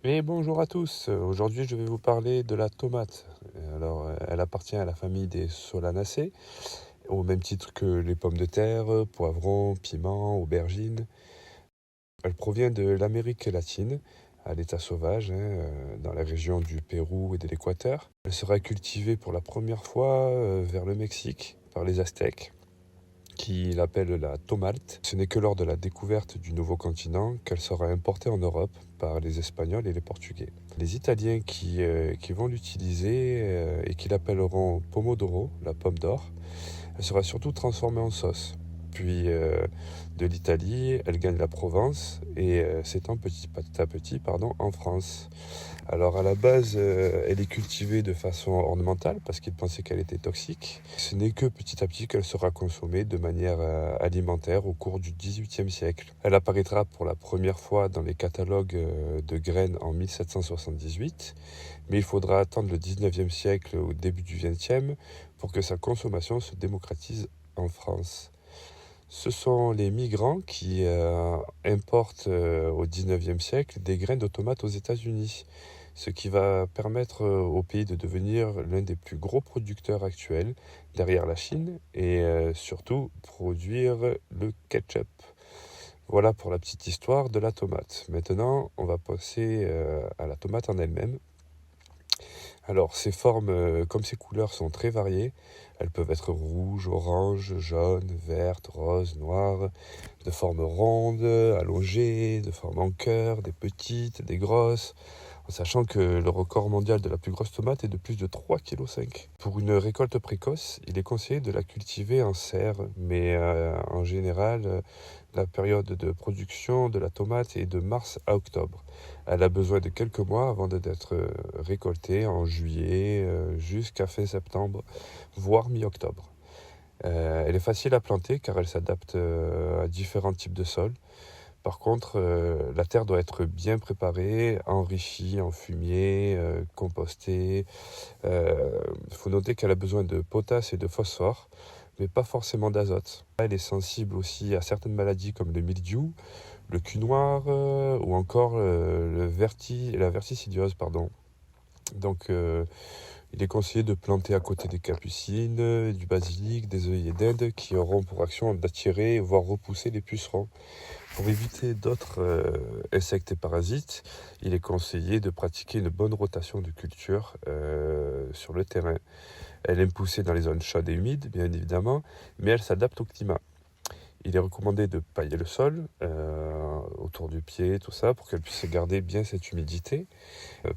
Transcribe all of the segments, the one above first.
Et bonjour à tous, aujourd'hui je vais vous parler de la tomate. Elle appartient à la famille des Solanacées, au même titre que les pommes de terre, poivrons, piments, aubergines. Elle provient de l'Amérique latine, à l'état sauvage, dans la région du Pérou et de l'Équateur. Elle sera cultivée pour la première fois vers le Mexique par les Aztèques, qui l'appellent la tomate. Ce n'est que lors de la découverte du nouveau continent qu'elle sera importée en Europe par les Espagnols et les Portugais. Les Italiens qui vont l'utiliser et qui l'appelleront pomodoro, la pomme d'or, elle sera surtout transformée en sauce. Puis de l'Italie, elle gagne la Provence et s'étend petit à petit en France. Alors à la base, elle est cultivée de façon ornementale parce qu'ils pensaient qu'elle était toxique. Ce n'est que petit à petit qu'elle sera consommée de manière alimentaire au cours du XVIIIe siècle. Elle apparaîtra pour la première fois dans les catalogues de graines en 1778, mais il faudra attendre le XIXe siècle au début du XXe pour que sa consommation se démocratise en France. Ce sont les migrants qui importent au XIXe siècle des graines de tomates aux États-Unis, ce qui va permettre au pays de devenir l'un des plus gros producteurs actuels derrière la Chine et surtout produire le ketchup. Voilà pour la petite histoire de la tomate. Maintenant, on va passer à la tomate en elle-même. Alors, ses formes comme ses couleurs sont très variées. Elles peuvent être rouges, oranges, jaunes, vertes, roses, noires, de forme ronde, allongée, de forme en cœur, des petites, des grosses, en sachant que le record mondial de la plus grosse tomate est de plus de 3,5 kg. Pour une récolte précoce, il est conseillé de la cultiver en serre, mais en général, la période de production de la tomate est de mars à octobre. Elle a besoin de quelques mois avant d'être récoltée en juillet jusqu'à fin septembre, voire mi-octobre. Elle est facile à planter car elle s'adapte à différents types de sols. Par contre, la terre doit être bien préparée, enrichie en fumier, compostée. Il faut noter qu'elle a besoin de potasse et de phosphore, mais pas forcément d'azote. Elle est sensible aussi à certaines maladies comme le mildiou, le cul noir ou encore la verticilliose, pardon. Donc, il est conseillé de planter à côté des capucines, du basilic, des œillets d'Inde qui auront pour action d'attirer, voire repousser les pucerons. Pour éviter d'autres insectes et parasites, il est conseillé de pratiquer une bonne rotation de culture sur le terrain. Elle aime pousser dans les zones chaudes et humides, bien évidemment, mais elle s'adapte au climat. Il est recommandé de pailler le sol autour du pied, tout ça, pour qu'elle puisse garder bien cette humidité.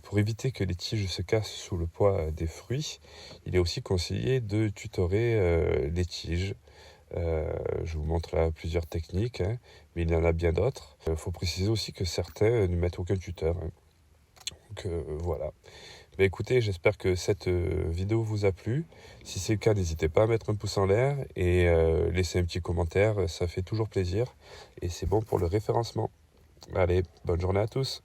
Pour éviter que les tiges se cassent sous le poids des fruits, il est aussi conseillé de tutorer les tiges. Je vous montre là plusieurs techniques, mais il y en a bien d'autres. Il faut préciser aussi que certains ne mettent aucun tuteur. Donc voilà. Mais écoutez, j'espère que cette vidéo vous a plu. Si c'est le cas, n'hésitez pas à mettre un pouce en l'air et laisser un petit commentaire, ça fait toujours plaisir et c'est bon pour le référencement. Allez, bonne journée à tous.